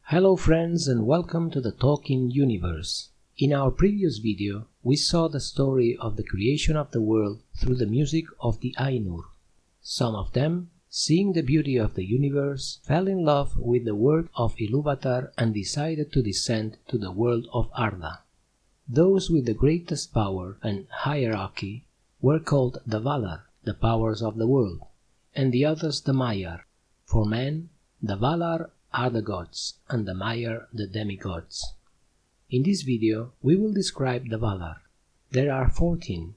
Hello friends and welcome to the Tolkien universe. In our previous video, we saw the story of the creation of the world through the music of the Ainur. Some of them, seeing the beauty of the universe, fell in love with the work of Ilúvatar and decided to descend to the world of Arda. Those with the greatest power and hierarchy were called the Valar, the powers of the world, and the others the Maiar. For men, the Valar are the gods, and the Maiar the demigods. In this video, we will describe the Valar. There are 14,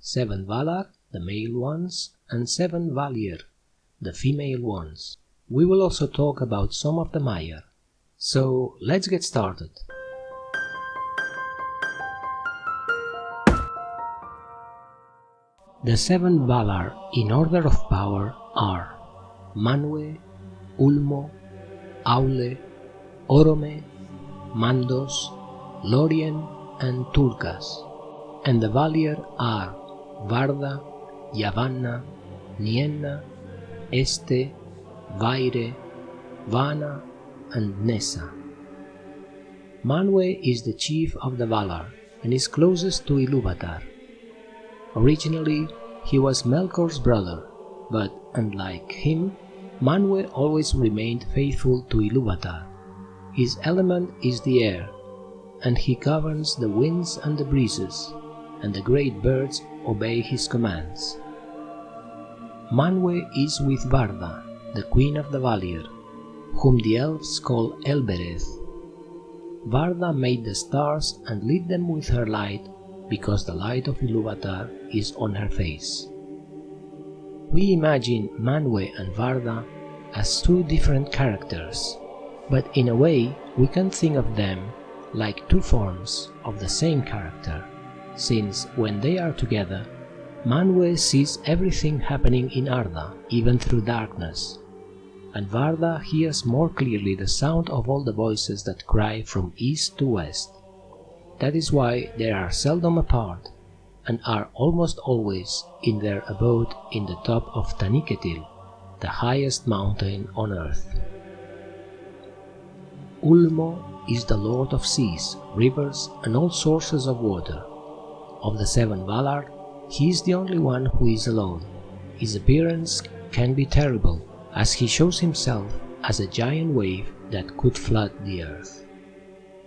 7 Valar, the male ones, and 7 Valir, the female ones. We will also talk about some of the Maiar. So, let's get started. The 7 Valar in order of power are Manwë, Ulmo, Aule, Orome, Mandos, Lórien and Tulkas, and the Valir are Varda, Yavanna, Nienna, Este, Vaire, Vana and Nessa. Manwë is the chief of the Valar and is closest to Ilúvatar. Originally, he was Melkor's brother, but unlike him, Manwë always remained faithful to Ilúvatar. His element is the air, and he governs the winds and the breezes, and the great birds obey his commands. Manwë is with Varda, the queen of the Valir, whom the elves call Elbereth. Varda made the stars and lit them with her light, because the light of Ilúvatar is on her face. We imagine Manwë and Varda as two different characters, but in a way we can think of them like two forms of the same character, since when they are together, Manwë sees everything happening in Arda, even through darkness, and Varda hears more clearly the sound of all the voices that cry from east to west. That is why they are seldom apart, and are almost always in their abode in the top of Taniquetil, the highest mountain on earth. Ulmo is the lord of seas, rivers and all sources of water. Of the 7 Valar, he is the only one who is alone. His appearance can be terrible, as he shows himself as a giant wave that could flood the earth.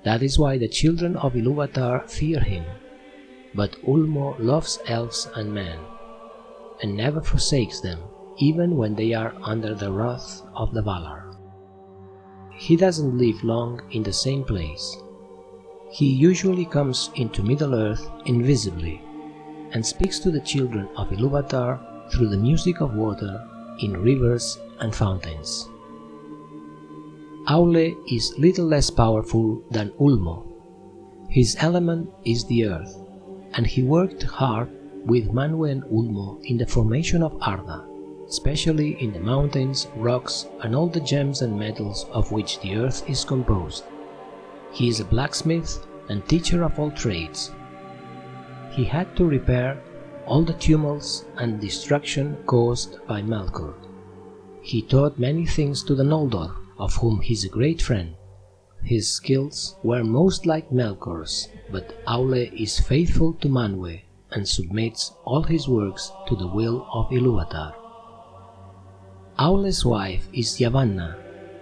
That is why the children of Ilúvatar fear him. But Ulmo loves elves and men, and never forsakes them, even when they are under the wrath of the Valar. He doesn't live long in the same place. He usually comes into Middle-earth invisibly, and speaks to the children of Ilúvatar through the music of water in rivers and fountains. Aule is little less powerful than Ulmo. His element is the earth, and he worked hard with Manwë and Ulmo in the formation of Arda, especially in the mountains, rocks and all the gems and metals of which the earth is composed. He is a blacksmith and teacher of all trades. He had to repair all the tumults and destruction caused by Melkor. He taught many things to the Noldor, of whom he is a great friend. His skills were most like Melkor's, but Aule is faithful to Manwë and submits all his works to the will of Ilúvatar. Aule's wife is Yavanna.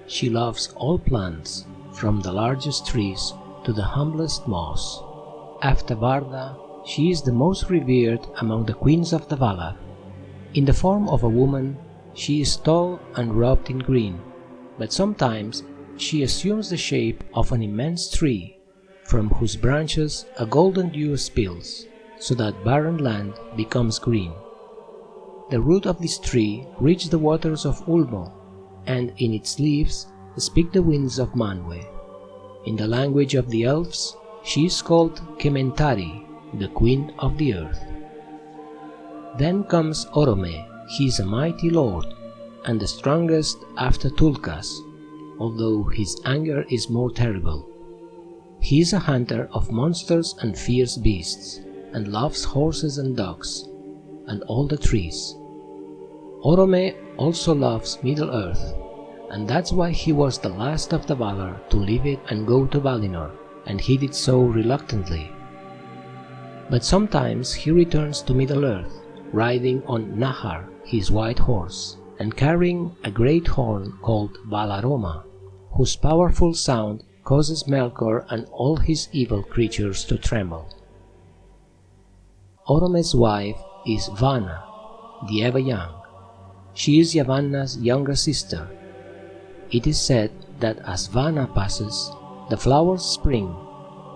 She loves all plants, from the largest trees to the humblest moss. After Varda, she is the most revered among the queens of the Valar. In the form of a woman, she is tall and robed in green, but sometimes she assumes the shape of an immense tree, from whose branches a golden dew spills, so that barren land becomes green. The root of this tree reaches the waters of Ulmo, and in its leaves speak the winds of Manwë. In the language of the elves, she is called Kementari, the queen of the earth. Then comes Orome. He is a mighty lord, and the strongest after Tulkas, although his anger is more terrible. He is a hunter of monsters and fierce beasts, and loves horses and dogs, and all the trees. Orome also loves Middle-earth, and that's why he was the last of the Valar to leave it and go to Valinor, and he did so reluctantly. But sometimes he returns to Middle-earth, riding on Nahar, his white horse, and carrying a great horn called Valaroma, whose powerful sound causes Melkor and all his evil creatures to tremble. Orome's wife is Vana, the ever-young. She is Yavanna's younger sister. It is said that as Vana passes, the flowers spring,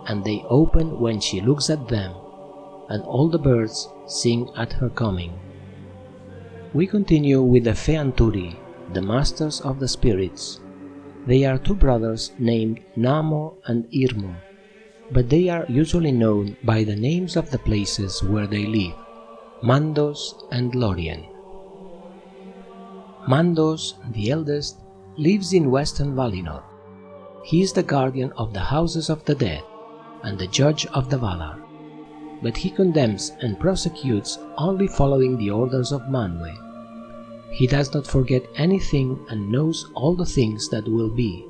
and they open when she looks at them, and all the birds sing at her coming. We continue with the Feanturi, the masters of the spirits. They are two brothers named Namo and Irmo, but they are usually known by the names of the places where they live, Mandos and Lorien. Mandos, the eldest, lives in western Valinor. He is the guardian of the houses of the dead and the judge of the Valar, but he condemns and prosecutes only following the orders of Manwe. He does not forget anything and knows all the things that will be,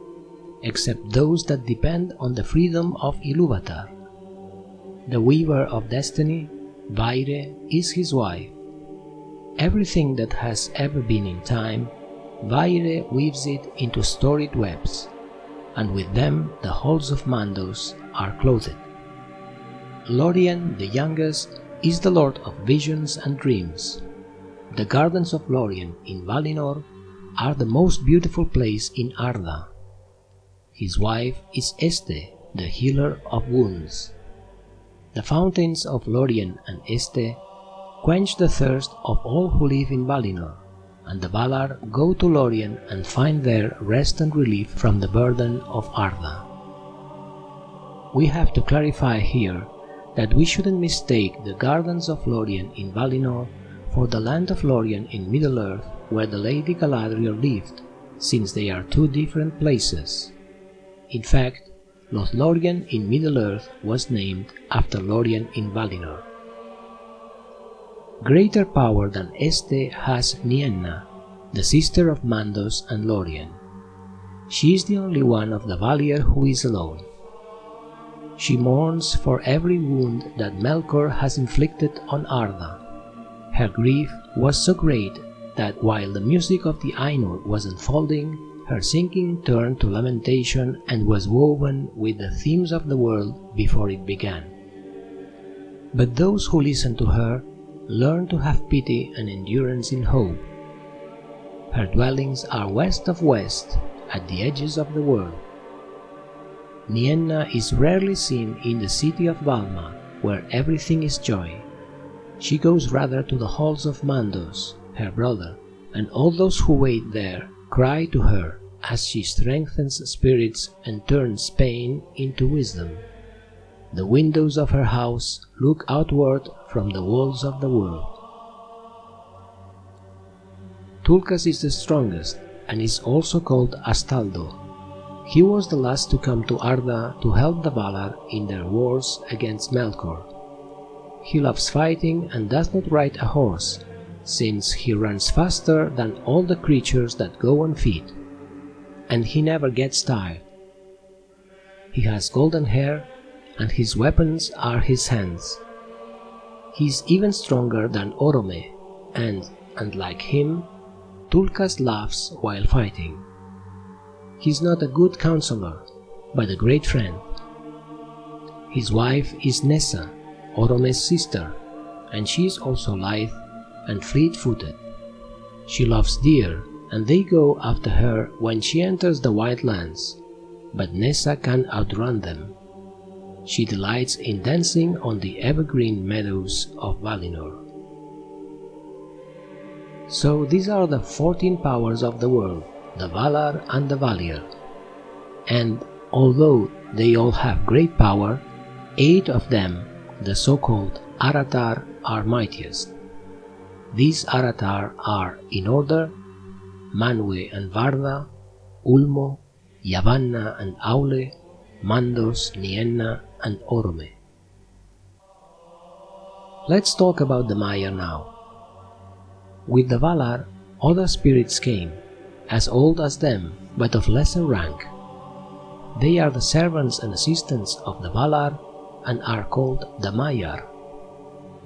except those that depend on the freedom of Ilúvatar. The weaver of destiny, Vaire, is his wife. Everything that has ever been in time, Vaire weaves it into storied webs, and with them the halls of Mandos are clothed. Lorien, the youngest, is the lord of visions and dreams. The gardens of Lorien in Valinor are the most beautiful place in Arda. His wife is Este, the healer of wounds. The fountains of Lorien and Este quench the thirst of all who live in Valinor, and the Valar go to Lorien and find there rest and relief from the burden of Arda. We have to clarify here that we shouldn't mistake the gardens of Lorien in Valinor for the land of Lorien in Middle-earth where the Lady Galadriel lived, since they are two different places. In fact, Lothlorien in Middle-earth was named after Lorien in Valinor. Greater power than Este has Nienna, the sister of Mandos and Lorien. She is the only one of the Valir who is alone. She mourns for every wound that Melkor has inflicted on Arda. Her grief was so great that while the music of the Ainur was unfolding, her singing turned to lamentation and was woven with the themes of the world before it began. But those who listen to her learn to have pity and endurance in hope. Her dwellings are west of west, at the edges of the world. Nienna is rarely seen in the city of Valma, where everything is joy. She goes rather to the halls of Mandos, her brother, and all those who wait there cry to her as she strengthens spirits and turns pain into wisdom. The windows of her house look outward from the walls of the world. Tulkas is the strongest and is also called Astaldo. He was the last to come to Arda to help the Valar in their wars against Melkor. He loves fighting and does not ride a horse, since he runs faster than all the creatures that go on feet, and he never gets tired. He has golden hair, and his weapons are his hands. He is even stronger than Orome, and, unlike him, Tulkas laughs while fighting. He is not a good counselor, but a great friend. His wife is Nessa, Orome's sister, and she is also lithe and fleet-footed. She loves deer, and they go after her when she enters the White Lands, but Nessa can outrun them. She delights in dancing on the evergreen meadows of Valinor. So these are the 14 powers of the world, the Valar and the Valir. And although they all have great power, 8 of them, the so-called Aratar, are mightiest. These Aratar are, in order, Manwe and Varda, Ulmo, Yavanna and Aule, Mandos, Nienna and Orome. Let's talk about the Maiar now. With the Valar, other spirits came, as old as them, but of lesser rank. They are the servants and assistants of the Valar and are called the Maiar.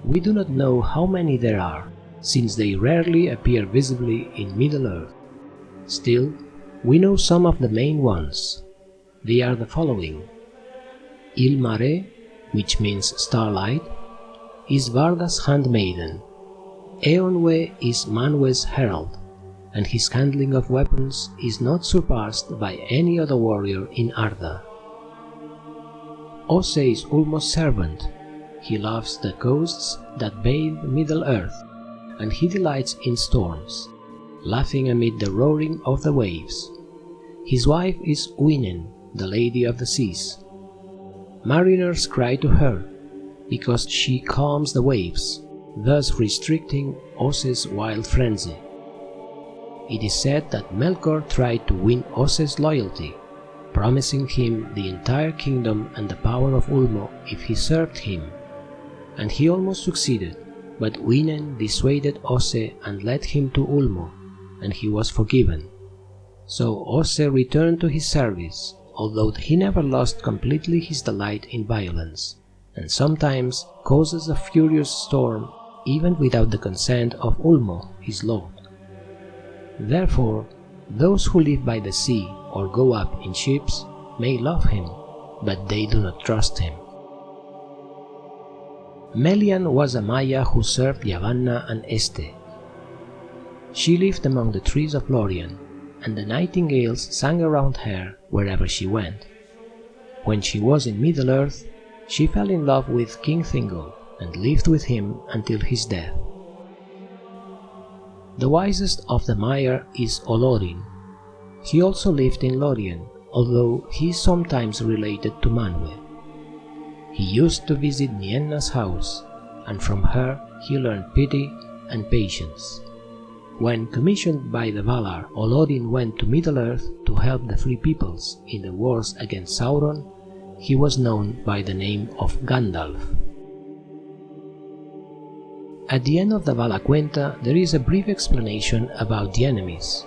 We do not know how many there are, since they rarely appear visibly in Middle-earth. Still, we know some of the main ones. They are the following. Ilmare, which means starlight, is Varda's handmaiden. Eonwe is Manwe's herald, and his handling of weapons is not surpassed by any other warrior in Arda. Ose is Ulmo's servant. He loves the coasts that bathe Middle-earth, and he delights in storms, laughing amid the roaring of the waves. His wife is Uinen, the Lady of the Seas. Mariners cry to her, because she calms the waves, thus restricting Ose's wild frenzy. It is said that Melkor tried to win Ose's loyalty, promising him the entire kingdom and the power of Ulmo if he served him, and he almost succeeded, but Uinen dissuaded Ose and led him to Ulmo, and he was forgiven. So Ose returned to his service, although he never lost completely his delight in violence, and sometimes causes a furious storm even without the consent of Ulmo, his lord. Therefore, those who live by the sea or go up in ships may love him, but they do not trust him. Melian was a Maya who served Yavanna and Este. She lived among the trees of Lorien, and the nightingales sang around her wherever she went. When she was in Middle-earth, she fell in love with King Thingol and lived with him until his death. The wisest of the Maiar is Olorin. He also lived in Lorien, although he is sometimes related to Manwe. He used to visit Nienna's house, and from her he learned pity and patience. When commissioned by the Valar, Olorin went to Middle-earth to help the Free Peoples in the wars against Sauron. He was known by the name of Gandalf. At the end of the Valaquenta there is a brief explanation about the enemies.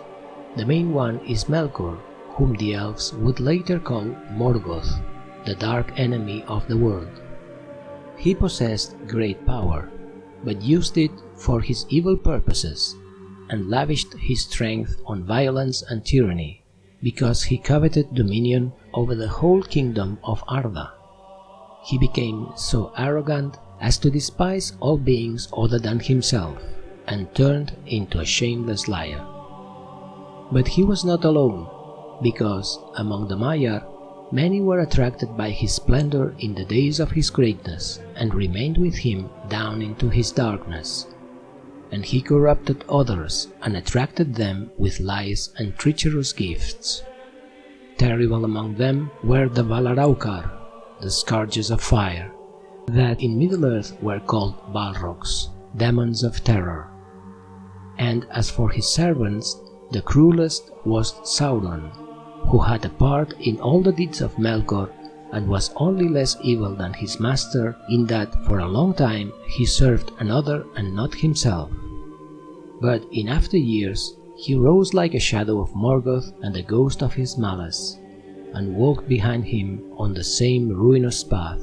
The main one is Melkor, whom the elves would later call Morgoth, the dark enemy of the world. He possessed great power, but used it for his evil purposes, and lavished his strength on violence and tyranny, because he coveted dominion over the whole kingdom of Arda. He became so arrogant as to despise all beings other than himself, and turned into a shameless liar. But he was not alone, because among the Maiar many were attracted by his splendor in the days of his greatness, and remained with him down into his darkness. And he corrupted others, and attracted them with lies and treacherous gifts. Terrible among them were the Valaraukar, the scourges of fire, that in Middle-earth were called Balrogs, demons of terror. And as for his servants, the cruelest was Sauron, who had a part in all the deeds of Melkor, and was only less evil than his master in that for a long time he served another and not himself. But in after years he rose like a shadow of Morgoth and the ghost of his malice, and walked behind him on the same ruinous path,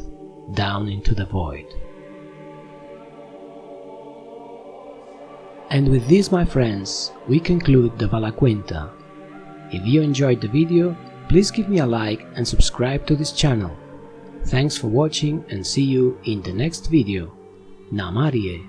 down into the void. And with this, my friends, we conclude the Valaquenta. If you enjoyed the video, please give me a like and subscribe to this channel. Thanks for watching, and see you in the next video. Namarie.